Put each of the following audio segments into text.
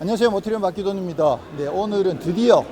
안녕하세요, 모티리언 박기돈입니다. 네, 오늘은 드디어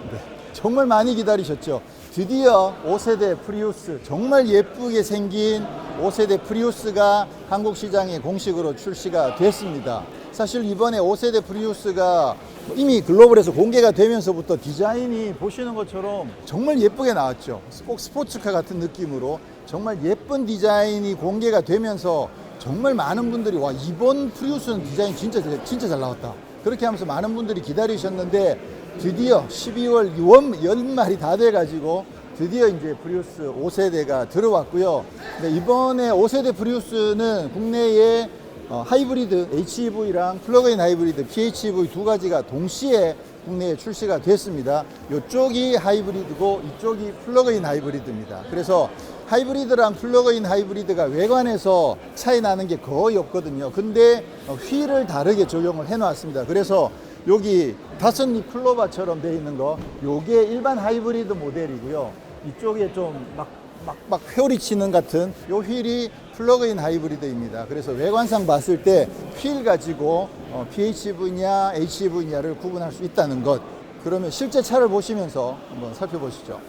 정말 많이 기다리셨죠. 드디어 5세대 프리우스, 정말 예쁘게 생긴 5세대 프리우스가 한국 시장에 공식으로 출시가 됐습니다. 사실 이번에 5세대 프리우스가 이미 글로벌에서 공개가 되면서부터 디자인이 보시는 것처럼 정말 예쁘게 나왔죠. 꼭 스포츠카 같은 느낌으로 정말 예쁜 디자인이 공개가 되면서 정말 많은 분들이 와, 이번 프리우스는 디자인 진짜 잘 나왔다, 그렇게 하면서 많은 분들이 기다리셨는데, 드디어 12월 연말이 다 돼가지고 드디어 이제 프리우스 5세대가 들어왔고요. 네, 이번에 5세대 프리우스는 국내에 하이브리드 HEV랑 플러그인 하이브리드 PHEV 두 가지가 동시에 국내에 출시가 됐습니다. 이쪽이 하이브리드고 이쪽이 플러그인 하이브리드입니다. 그래서 하이브리드랑 플러그인 하이브리드가 외관에서 차이 나는 게 거의 없거든요. 근데 휠을 다르게 적용을 해 놨습니다. 그래서 여기 다섯립 클로바처럼 되어 있는 거, 요게 일반 하이브리드 모델이고요. 이쪽에 좀 막 회오리 치는 같은 요 휠이 플러그인 하이브리드입니다. 그래서 외관상 봤을 때 휠 가지고 PHEV냐 HEV냐를 구분할 수 있다는 것, 그러면 실제 차를 보시면서 한번 살펴보시죠.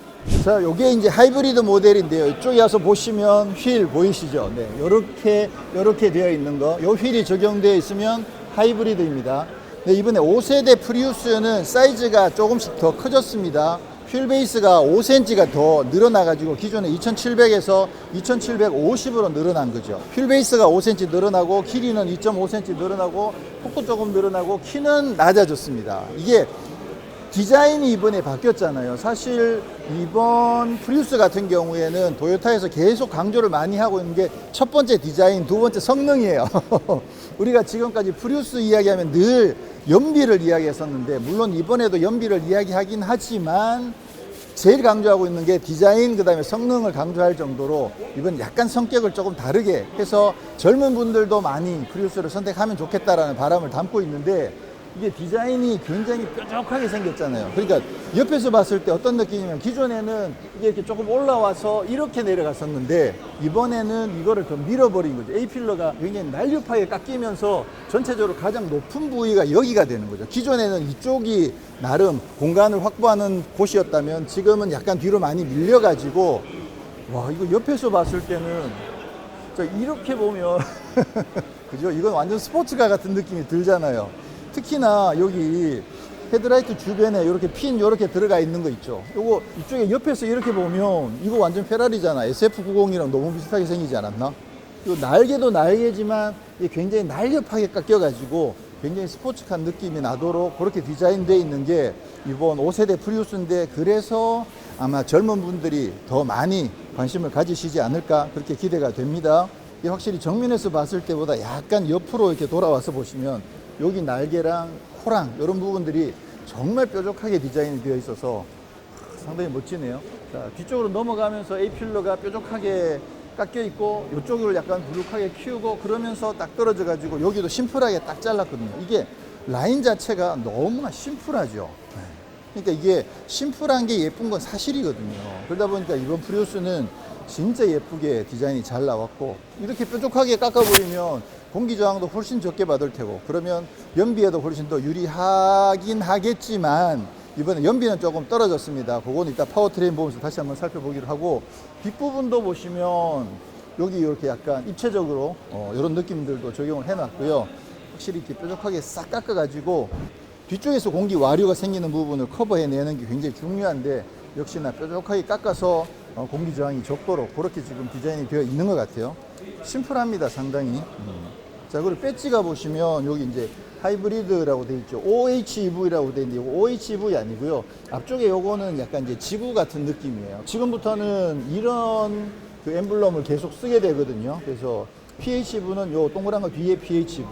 자, 요게 이제 하이브리드 모델인데요. 이쪽에 와서 보시면 휠 보이시죠? 네, 요렇게 되어 있는 거, 요 휠이 적용되어 있으면 하이브리드입니다. 네, 이번에 5세대 프리우스는 사이즈가 조금씩 더 커졌습니다. 휠 베이스가 5cm가 더 늘어나가지고 기존에 2700에서 2750으로 늘어난 거죠. 휠 베이스가 5cm 늘어나고 길이는 2.5cm 늘어나고 폭도 조금 늘어나고 키는 낮아졌습니다. 이게 디자인이 이번에 바뀌었잖아요. 사실 이번 프리우스 같은 경우에는 도요타에서 계속 강조를 많이 하고 있는 게 첫 번째 디자인, 두 번째 성능이에요. 우리가 지금까지 프리우스 이야기하면 늘 연비를 이야기했었는데, 물론 이번에도 연비를 이야기하긴 하지만 제일 강조하고 있는 게 디자인, 그 다음에 성능을 강조할 정도로 이번 약간 성격을 조금 다르게 해서 젊은 분들도 많이 프리우스를 선택하면 좋겠다라는 바람을 담고 있는데, 이게 디자인이 굉장히 뾰족하게 생겼잖아요. 그러니까 옆에서 봤을 때 어떤 느낌이냐면, 기존에는 이게 이렇게 조금 올라와서 이렇게 내려갔었는데 이번에는 이거를 더 밀어버린 거죠. A필러가 굉장히 날렵하게 깎이면서 전체적으로 가장 높은 부위가 여기가 되는 거죠. 기존에는 이쪽이 나름 공간을 확보하는 곳이었다면 지금은 약간 뒤로 많이 밀려가지고, 와, 이거 옆에서 봤을 때는 이렇게 보면 그죠? 이건 완전 스포츠카 같은 느낌이 들잖아요. 특히나 여기 헤드라이트 주변에 이렇게 핀 이렇게 들어가 있는 거 있죠. 요거 이쪽에 옆에서 이렇게 보면 이거 완전 페라리잖아. SF90이랑 너무 비슷하게 생기지 않았나? 이 날개도 날개지만 이게 굉장히 날렵하게 깎여가지고 굉장히 스포츠카 느낌이 나도록 그렇게 디자인되어 있는 게 이번 5세대 프리우스인데, 그래서 아마 젊은 분들이 더 많이 관심을 가지시지 않을까, 그렇게 기대가 됩니다. 이게 확실히 정면에서 봤을 때보다 약간 옆으로 이렇게 돌아와서 보시면 여기 날개랑 코랑 이런 부분들이 정말 뾰족하게 디자인이 되어 있어서 상당히 멋지네요. 자, 뒤쪽으로 넘어가면서 A필러가 뾰족하게 깎여 있고 이쪽을 약간 부룩하게 키우고 그러면서 딱 떨어져 가지고 여기도 심플하게 딱 잘랐거든요. 이게 라인 자체가 너무나 심플하죠. 그러니까 이게 심플한 게 예쁜 건 사실이거든요. 그러다 보니까 이번 프리우스는 진짜 예쁘게 디자인이 잘 나왔고, 이렇게 뾰족하게 깎아버리면 공기 저항도 훨씬 적게 받을 테고, 그러면 연비에도 훨씬 더 유리하긴 하겠지만 이번에 연비는 조금 떨어졌습니다. 그건 이따 파워트레인 보면서 다시 한번 살펴보기로 하고, 뒷부분도 보시면 여기 이렇게 약간 입체적으로 이런 느낌들도 적용을 해놨고요. 확실히 이렇게 뾰족하게 싹 깎아가지고 뒤쪽에서 공기 와류가 생기는 부분을 커버해내는 게 굉장히 중요한데, 역시나 뾰족하게 깎아서 공기 저항이 적도록 그렇게 지금 디자인이 되어 있는 것 같아요. 심플합니다, 상당히. 자, 그리고 배지가 보시면 여기 이제 하이브리드라고 되어 있죠. OHEV라고 되어 있는데, 이거 OHEV 아니고요. 앞쪽에 요거는 약간 이제 지구 같은 느낌이에요. 지금부터는 이런 그 엠블럼을 계속 쓰게 되거든요. 그래서 PHEV는 요 동그란 거 뒤에 PHEV,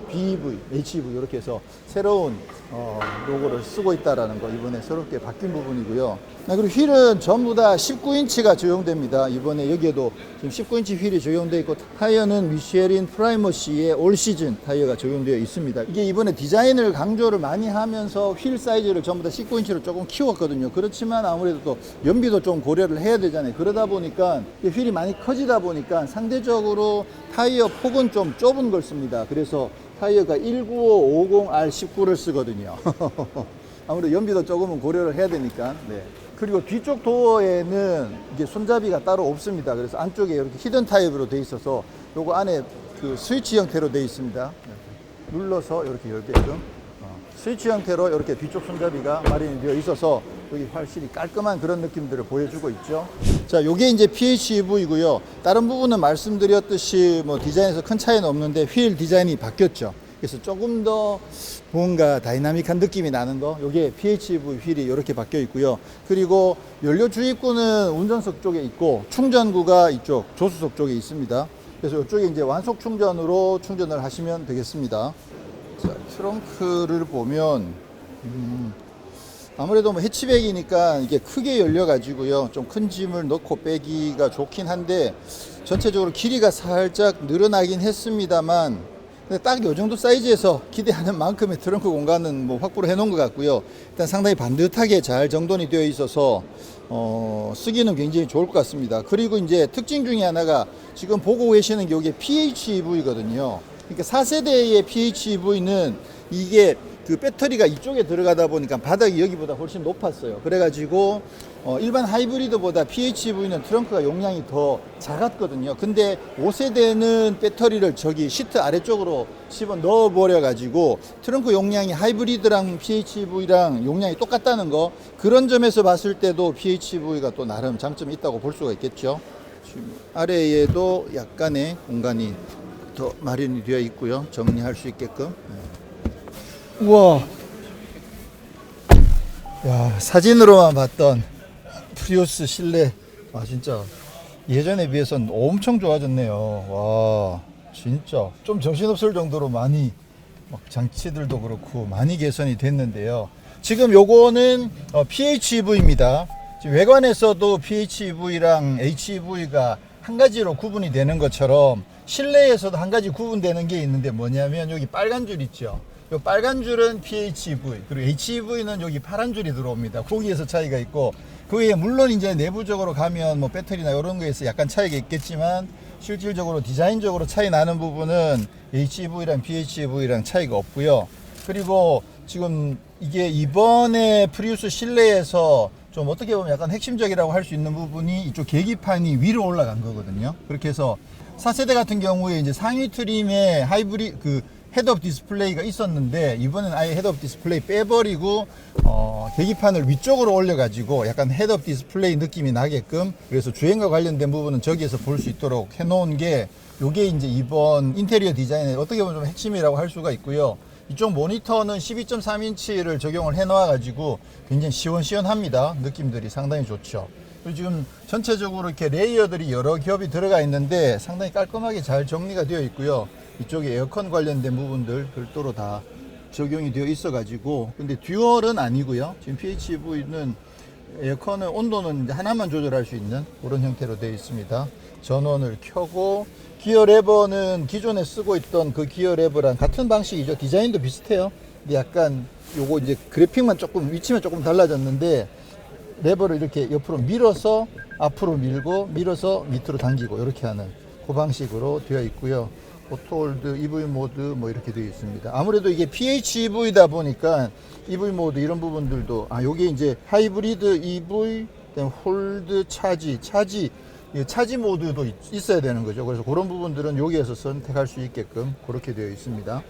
BEV, HEV 이렇게 해서 새로운 로고를 쓰고 있다라는 거 이번에 새롭게 바뀐 부분이고요. 그리고 휠은 전부 다 19인치가 적용됩니다. 이번에 여기에도 지금 19인치 휠이 적용되어 있고, 타이어는 미쉐린 프라이머시의 올 시즌 타이어가 적용되어 있습니다. 이게 이번에 디자인을 강조를 많이 하면서 휠 사이즈를 전부 다 19인치로 조금 키웠거든요. 그렇지만 아무래도 또 연비도 좀 고려를 해야 되잖아요. 그러다 보니까 휠이 많이 커지다 보니까 상대적으로 타이어 폭은 좀 좁은 걸 씁니다. 그래서 타이어가 19550R19를 쓰거든요. 아무래도 연비도 조금은 고려를 해야 되니까. 네. 그리고 뒤쪽 도어에는 이게 손잡이가 따로 없습니다. 그래서 안쪽에 이렇게 히든 타입으로 되어 있어서 요거 안에 그 스위치 형태로 되어 있습니다. 눌러서 이렇게 열게끔 스위치 형태로 이렇게 뒤쪽 손잡이가 마련이 되어 있어서 여기 확실히 깔끔한 그런 느낌들을 보여주고 있죠. 자, 요게 이제 PHEV이고요. 다른 부분은 말씀드렸듯이 뭐 디자인에서 큰 차이는 없는데 휠 디자인이 바뀌었죠. 그래서 조금 더 뭔가 다이나믹한 느낌이 나는 거, 요게 PHEV 휠이 이렇게 바뀌어 있고요. 그리고 연료 주입구는 운전석 쪽에 있고 충전구가 이쪽 조수석 쪽에 있습니다. 그래서 이쪽에 이제 완속 충전으로 충전을 하시면 되겠습니다. 자, 트렁크를 보면 아무래도 뭐 해치백이니까 이게 크게 열려 가지고요, 좀 큰 짐을 넣고 빼기가 좋긴 한데 전체적으로 길이가 살짝 늘어나긴 했습니다만 근데 딱 요 정도 사이즈에서 기대하는 만큼의 트렁크 공간은 뭐 확보를 해 놓은 것 같고요. 일단 상당히 반듯하게 잘 정돈이 되어 있어서 쓰기는 굉장히 좋을 것 같습니다. 그리고 이제 특징 중에 하나가 지금 보고 계시는 게 이게 PHEV거든요. 그러니까 4세대의 PHEV는 이게 그 배터리가 이쪽에 들어가다 보니까 바닥이 여기보다 훨씬 높았어요. 그래가지고 일반 하이브리드보다 PHEV는 트렁크가 용량이 더 작았거든요. 근데 5세대는 배터리를 저기 시트 아래쪽으로 집어 넣어 버려 가지고 트렁크 용량이 하이브리드랑 PHEV랑 용량이 똑같다는 거, 그런 점에서 봤을 때도 PHEV가 또 나름 장점이 있다고 볼 수가 있겠죠. 지금 아래에도 약간의 공간이 더 마련이 되어 있고요. 정리할 수 있게끔. 우와, 야, 사진으로만 봤던 프리우스 실내, 아 진짜 예전에 비해서는 엄청 좋아졌네요. 와, 진짜 좀 정신없을 정도로 많이 막 장치들도 그렇고 많이 개선이 됐는데요. 지금 요거는 PHEV입니다. 지금 외관에서도 PHEV랑 HEV가 한 가지로 구분이 되는 것처럼 실내에서도 한 가지 구분되는 게 있는데 뭐냐면 여기 빨간 줄 있죠. 요 빨간 줄은 PHEV, 그리고 HEV는 여기 파란 줄이 들어옵니다. 거기에서 차이가 있고, 그 외에 물론 이제 내부적으로 가면 뭐 배터리나 이런 거에서 약간 차이가 있겠지만 실질적으로 디자인적으로 차이 나는 부분은 HEV랑 PHEV랑 차이가 없고요. 그리고 지금 이게 이번에 프리우스 실내에서 좀 어떻게 보면 약간 핵심적이라고 할 수 있는 부분이 이쪽 계기판이 위로 올라간 거거든요. 그렇게 해서 4세대 같은 경우에 이제 상위 트림에 헤드업 디스플레이가 있었는데 이번엔 아예 헤드업 디스플레이 빼버리고 계기판을 위쪽으로 올려가지고 약간 헤드업 디스플레이 느낌이 나게끔, 그래서 주행과 관련된 부분은 저기에서 볼 수 있도록 해놓은 게 요게 이제 이번 인테리어 디자인의 어떻게 보면 좀 핵심이라고 할 수가 있고요. 이쪽 모니터는 12.3인치를 적용을 해 놓아 가지고 굉장히 시원시원합니다. 느낌들이 상당히 좋죠. 그리고 지금 전체적으로 이렇게 레이어들이 여러 겹이 들어가 있는데 상당히 깔끔하게 잘 정리가 되어 있고요. 이쪽에 에어컨 관련된 부분들 별도로 다 적용이 되어 있어 가지고, 근데 듀얼은 아니고요. 지금 PHEV는 에어컨은 온도는 이제 하나만 조절할 수 있는 그런 형태로 되어 있습니다. 전원을 켜고, 기어 레버는 기존에 쓰고 있던 그 기어 레버랑 같은 방식이죠. 디자인도 비슷해요. 근데 약간 요거 이제 그래픽만 조금, 위치만 조금 달라졌는데 레버를 이렇게 옆으로 밀어서 앞으로 밀고 밀어서 밑으로 당기고 이렇게 하는 그 방식으로 되어 있고요. 오토홀드, EV 모드 뭐 이렇게 되어 있습니다. 아무래도 이게 PHEV다 보니까 EV 모드 이런 부분들도, 요게 이제 하이브리드 EV, 홀드, 차지 모드도 있어야 되는 거죠. 그래서 그런 부분들은 여기에서 선택할 수 있게끔 그렇게 되어 있습니다.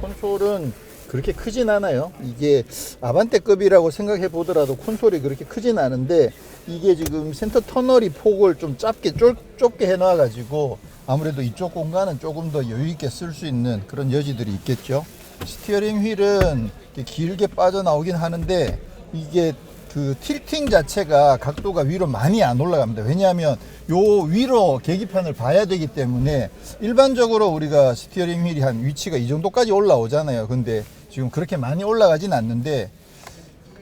콘솔은 그렇게 크진 않아요. 이게 아반떼급이라고 생각해 보더라도 콘솔이 그렇게 크진 않은데 이게 지금 센터 터널이 폭을 좀 좁게 해 놔 가지고 아무래도 이쪽 공간은 조금 더 여유 있게 쓸 수 있는 그런 여지들이 있겠죠. 스티어링 휠은 길게 빠져나오긴 하는데 이게 그 틸팅 자체가 각도가 위로 많이 안 올라갑니다. 왜냐하면 요 위로 계기판을 봐야 되기 때문에 일반적으로 우리가 스티어링 휠이 한 위치가 이 정도까지 올라오잖아요. 근데 지금 그렇게 많이 올라가진 않는데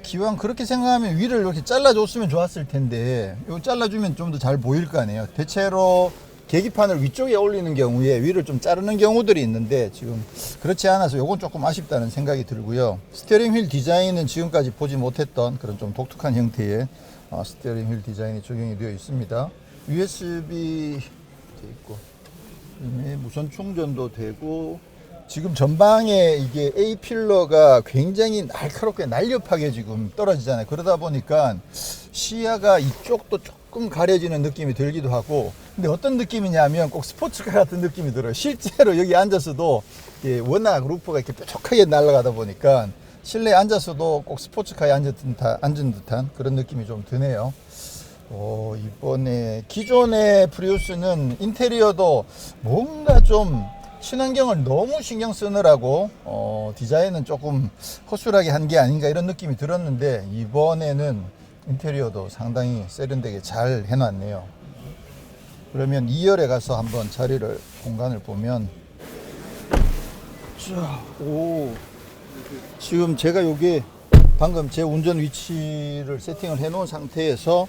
기왕 그렇게 생각하면 위를 이렇게 잘라줬으면 좋았을 텐데 요 잘라주면 좀 더 잘 보일 거 아니에요. 대체로 계기판을 위쪽에 올리는 경우에 위를 좀 자르는 경우들이 있는데 지금 그렇지 않아서 요건 조금 아쉽다는 생각이 들고요. 스티어링 휠 디자인은 지금까지 보지 못했던 그런 좀 독특한 형태의 스티어링 휠 디자인이 적용이 되어 있습니다. USB 돼 있고 무선 충전도 되고 지금 전방에 이게 A 필러가 굉장히 날카롭게 날렵하게 지금 떨어지잖아요. 그러다 보니까 시야가 이쪽도 조금 가려지는 느낌이 들기도 하고, 근데 어떤 느낌이냐면 꼭 스포츠카 같은 느낌이 들어요. 실제로 여기 앉아서도 워낙 루프가 이렇게 뾰족하게 날아가다 보니까 실내에 앉아서도 꼭 스포츠카에 앉은 듯한 그런 느낌이 좀 드네요. 이번에 기존의 프리우스는 인테리어도 뭔가 좀 친환경을 너무 신경 쓰느라고 디자인은 조금 허술하게 한 게 아닌가 이런 느낌이 들었는데, 이번에는 인테리어도 상당히 세련되게 잘 해놨네요. 그러면 2열에 가서 한번 공간을 보면, 자, 지금 제가 요게 방금 제 운전 위치를 세팅을 해 놓은 상태에서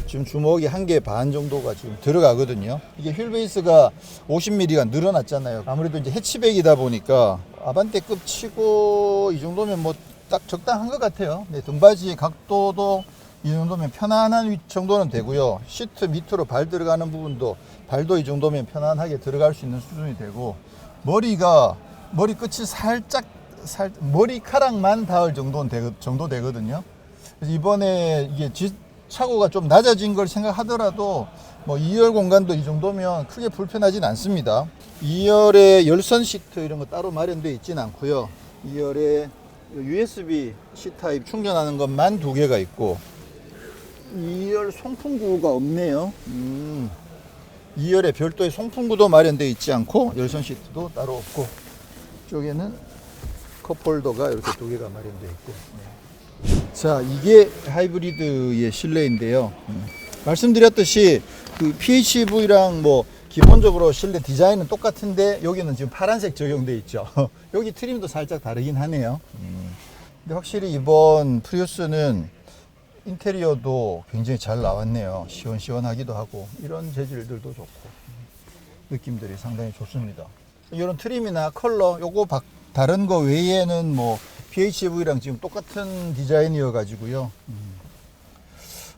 지금 주먹이 1개 반 정도가 지금 들어가거든요. 이게 휠 베이스가 50mm가 늘어났잖아요. 아무래도 이제 해치백이다 보니까 아반떼급 치고 이 정도면 뭐 딱 적당한 것 같아요. 네, 등받이 각도도 이 정도면 편안한 정도는 되고요. 시트 밑으로 발 들어가는 부분도 발도 이 정도면 편안하게 들어갈 수 있는 수준이 되고, 머리 끝이 살짝 머리카락만 닿을 정도 되거든요. 그래서 이번에 이게 차고가 좀 낮아진 걸 생각하더라도 뭐 2열 공간도 이 정도면 크게 불편하진 않습니다. 2열에 열선 시트 이런 거 따로 마련되어 있진 않고요. 2열에 USB C타입 충전하는 것만 2개가 있고, 2열 송풍구가 없네요. 2열에 별도의 송풍구도 마련되어 있지 않고 열선 시트도 따로 없고, 이쪽에는 컵홀더가 이렇게 2개가 마련되어 있고. 자, 이게 하이브리드의 실내인데요. 말씀드렸듯이 그 PHEV랑 뭐 기본적으로 실내 디자인은 똑같은데 여기는 지금 파란색 적용되어 있죠. 여기 트림도 살짝 다르긴 하네요. 근데 확실히 이번 프리우스는 인테리어도 굉장히 잘 나왔네요. 시원시원하기도 하고 이런 재질들도 좋고 느낌들이 상당히 좋습니다. 이런 트림이나 컬러 요거 다른 거 외에는 뭐 PHEV랑 지금 똑같은 디자인이어 가지고요.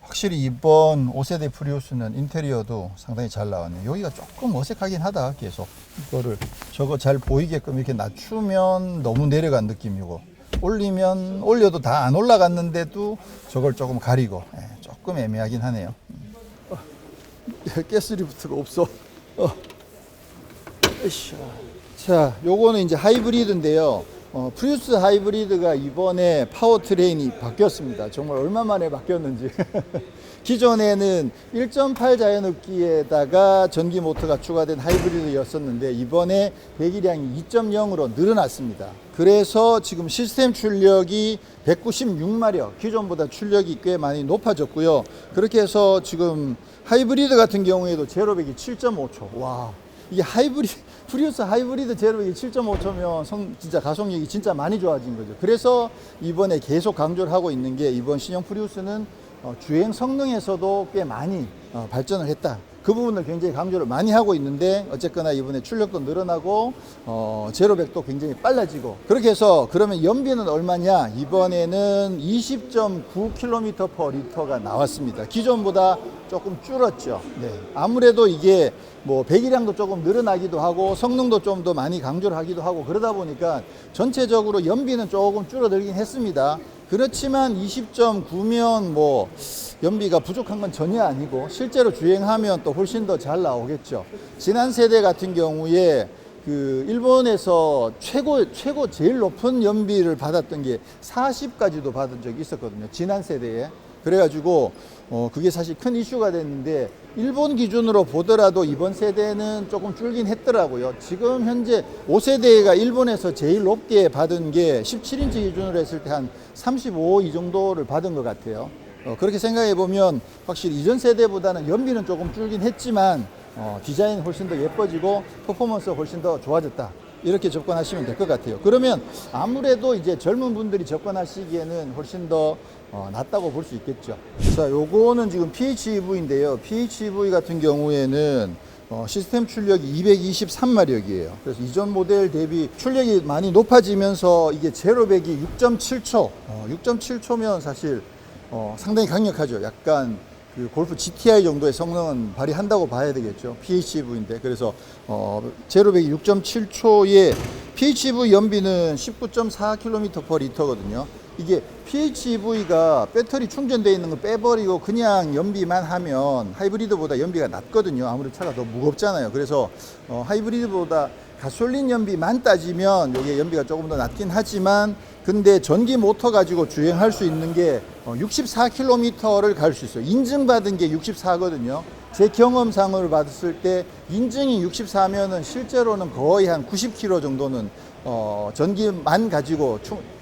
확실히 이번 5세대 프리우스는 인테리어도 상당히 잘 나왔네요. 여기가 조금 어색하긴 하다. 계속 이거를 저거 잘 보이게끔 이렇게 낮추면 너무 내려간 느낌이고, 올려도 다 안 올라갔는데도 저걸 조금 가리고 조금 애매하긴 하네요. 가스리프트가 없어. 자, 요거는 이제 하이브리드인데요. 프리우스 하이브리드가 이번에 파워트레인이 바뀌었습니다. 정말 얼마 만에 바뀌었는지. 기존에는 1.8 자연흡기에다가 전기 모터가 추가된 하이브리드였었는데 이번에 배기량이 2.0으로 늘어났습니다. 그래서 지금 시스템 출력이 196마력, 기존보다 출력이 꽤 많이 높아졌고요. 그렇게 해서 지금 하이브리드 같은 경우에도 제로백이 7.5초. 와, 이게 프리우스 하이브리드 제로백이 7.5초면 진짜 가속력이 진짜 많이 좋아진 거죠. 그래서 이번에 계속 강조를 하고 있는 게, 이번 신형 프리우스는 주행 성능에서도 꽤 많이 발전을 했다. 그 부분을 굉장히 강조를 많이 하고 있는데, 어쨌거나 이번에 출력도 늘어나고 제로백도 굉장히 빨라지고, 그렇게 해서 그러면 연비는 얼마냐? 이번에는 20.9km/L가 나왔습니다. 기존보다 조금 줄었죠. 네. 아무래도 이게 뭐 배기량도 조금 늘어나기도 하고 성능도 좀 더 많이 강조를 하기도 하고, 그러다 보니까 전체적으로 연비는 조금 줄어들긴 했습니다. 그렇지만 20.9면 뭐 연비가 부족한 건 전혀 아니고, 실제로 주행하면 또 훨씬 더 잘 나오겠죠. 지난 세대 같은 경우에 그 일본에서 최고 제일 높은 연비를 받았던 게 40까지도 받은 적이 있었거든요. 지난 세대에. 그래가지고 그게 사실 큰 이슈가 됐는데, 일본 기준으로 보더라도 이번 세대는 조금 줄긴 했더라고요. 지금 현재 5세대가 일본에서 제일 높게 받은 게 17인치 기준으로 했을 때 한 35 이 정도를 받은 것 같아요. 그렇게 생각해 보면 확실히 이전 세대보다는 연비는 조금 줄긴 했지만 디자인이 훨씬 더 예뻐지고 퍼포먼스가 훨씬 더 좋아졌다. 이렇게 접근하시면 될 것 같아요. 그러면 아무래도 이제 젊은 분들이 접근하시기에는 훨씬 더 낫다고 볼 수 있겠죠. 자, 요거는 지금 PHEV인데요. PHEV 같은 경우에는 시스템 출력이 223마력이에요. 그래서 이전 모델 대비 출력이 많이 높아지면서 이게 제로백이 6.7초. 6.7초면 사실 상당히 강력하죠. 약간 그 골프 GTI 정도의 성능은 발휘한다고 봐야 되겠죠. PHEV인데. 그래서 제로백이 6.7초에 PHEV 연비는 19.4km/L거든요. 이게 PHEV가 배터리 충전되어 있는 거 빼버리고 그냥 연비만 하면 하이브리드보다 연비가 낮거든요. 아무래도 차가 더 무겁잖아요. 그래서 하이브리드보다 가솔린 연비만 따지면 여기에 연비가 조금 더 낮긴 하지만, 근데 전기 모터 가지고 주행할 수 있는 게 64km를 갈 수 있어요. 인증받은 게 64거든요. 제 경험상으로 봤을 때 인증이 64면은 실제로는 거의 한 90km 정도는 전기만 가지고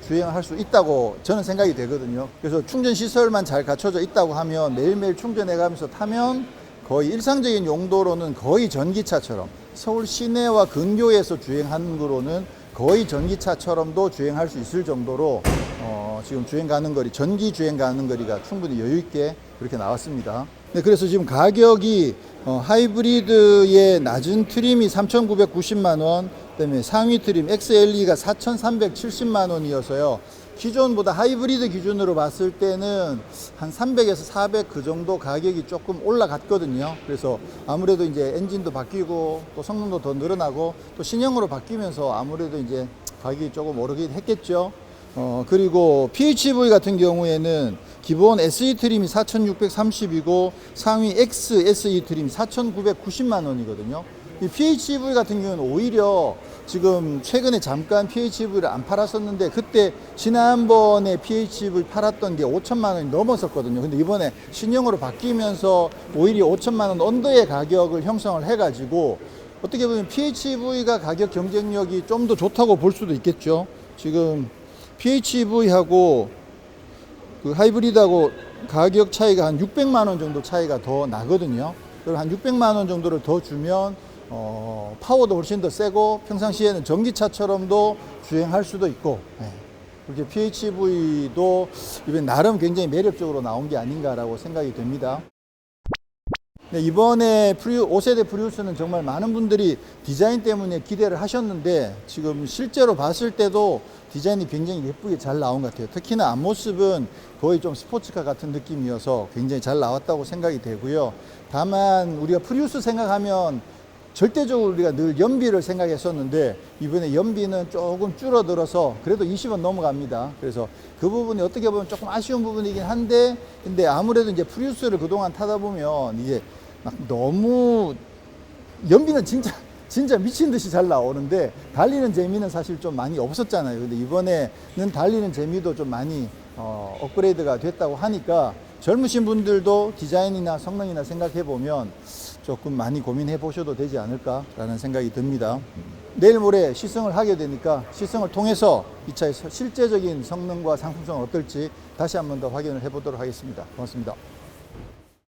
주행할 수 있다고 저는 생각이 되거든요. 그래서 충전 시설만 잘 갖춰져 있다고 하면 매일매일 충전해 가면서 타면 거의 일상적인 용도로는 거의 전기차처럼, 서울 시내와 근교에서 주행하는 거로는 거의 전기차처럼도 주행할 수 있을 정도로 지금 주행 가는 거리, 전기 주행 가는 거리가 충분히 여유 있게 그렇게 나왔습니다. 네, 그래서 지금 가격이 하이브리드의 낮은 트림이 3,990만 원, 그다음에 상위 트림 XLE가 4,370만 원이어서요. 기존보다 하이브리드 기준으로 봤을 때는 한 300에서 400 그 정도 가격이 조금 올라갔거든요. 그래서 아무래도 이제 엔진도 바뀌고 또 성능도 더 늘어나고 또 신형으로 바뀌면서 아무래도 이제 가격이 조금 오르긴 했겠죠. 그리고 PHEV 같은 경우에는 기본 SE 트림이 4,630이고 상위 X SE 트림이 4,990만 원이거든요. 이 PHEV 같은 경우는 오히려 지금 최근에 잠깐 PHEV를 안 팔았었는데, 그때 지난번에 PHEV 팔았던 게 5천만 원이 넘었었거든요. 근데 이번에 신형으로 바뀌면서 오히려 5천만 원 언더의 가격을 형성을 해가지고 어떻게 보면 PHEV가 가격 경쟁력이 좀 더 좋다고 볼 수도 있겠죠. 지금 PHEV하고 그 하이브리드하고 가격 차이가 한 600만 원 정도 차이가 더 나거든요. 그럼 한 600만 원 정도를 더 주면 파워도 훨씬 더 세고 평상시에는 전기차처럼도 주행할 수도 있고, 그렇게 PHEV도 이번에 나름 굉장히 매력적으로 나온 게 아닌가라고 생각이 됩니다. 네, 이번에 5세대 프리우스는 정말 많은 분들이 디자인 때문에 기대를 하셨는데 지금 실제로 봤을 때도 디자인이 굉장히 예쁘게 잘 나온 것 같아요. 특히나 앞모습은 거의 좀 스포츠카 같은 느낌이어서 굉장히 잘 나왔다고 생각이 되고요. 다만 우리가 프리우스 생각하면 절대적으로 우리가 늘 연비를 생각했었는데 이번에 연비는 조금 줄어들어서 그래도 20은 넘어갑니다. 그래서 그 부분이 어떻게 보면 조금 아쉬운 부분이긴 한데, 근데 아무래도 이제 프리우스를 그동안 타다 보면 이게 막 너무 연비는 진짜 미친 듯이 잘 나오는데 달리는 재미는 사실 좀 많이 없었잖아요. 근데 이번에는 달리는 재미도 좀 많이 업그레이드가 됐다고 하니까 젊으신 분들도 디자인이나 성능이나 생각해 보면 조금 많이 고민해 보셔도 되지 않을까라는 생각이 듭니다. 내일 모레 시승을 하게 되니까 시승을 통해서 이 차의 실제적인 성능과 상품성은 어떨지 다시 한 번 더 확인을 해 보도록 하겠습니다. 고맙습니다.